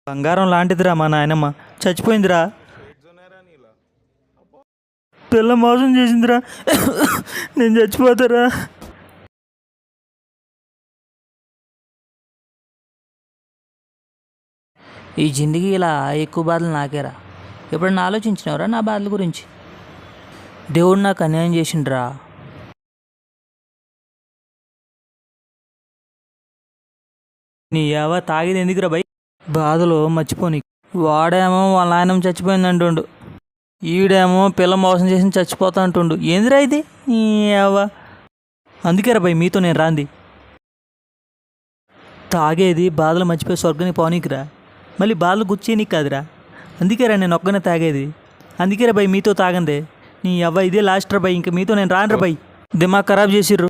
బంగారం లాంటిదిరా మా నాయనమ్మ, చచ్చిపోయిందిరా. పిల్ల మోసం చేసిందిరా. నేను చచ్చిపోతారా? ఈ జిందగీ ఇలా ఎక్కువ బాధలు నాకేరా. ఎప్పుడన్నా ఆలోచించినవరా నా బాధల గురించి? దేవుడు నాకు అన్యాయం చేసిండ్రా. నీ యావ తాగేది ఎందుకురా బై? బాధలో మర్చిపోని. వాడేమో వాళ్ళ నాయనమ్మ చచ్చిపోయింది అంటుండు, ఈడేమో పిల్ల మోసం చేసి చచ్చిపోతా అంటుండు. ఏందిరా ఇది నీ యావ? అందుకేరా బై మీతో నేను రాంది. తాగేది బాధలు మర్చిపోయి స్వర్గానికి పోనీకిరా, మళ్ళీ బాధలు గుచ్చేయనీకి కాదురా. అందుకేరా నేను ఒక్కనే తాగేది. అందుకేరా బై మీతో తాగందే. నీ అవ్వ ఇదే లాస్ట్ రా బై, ఇంక మీతో నేను రాను రా బై. దిమాగ్ ఖరాబ్ చేసిర్రు.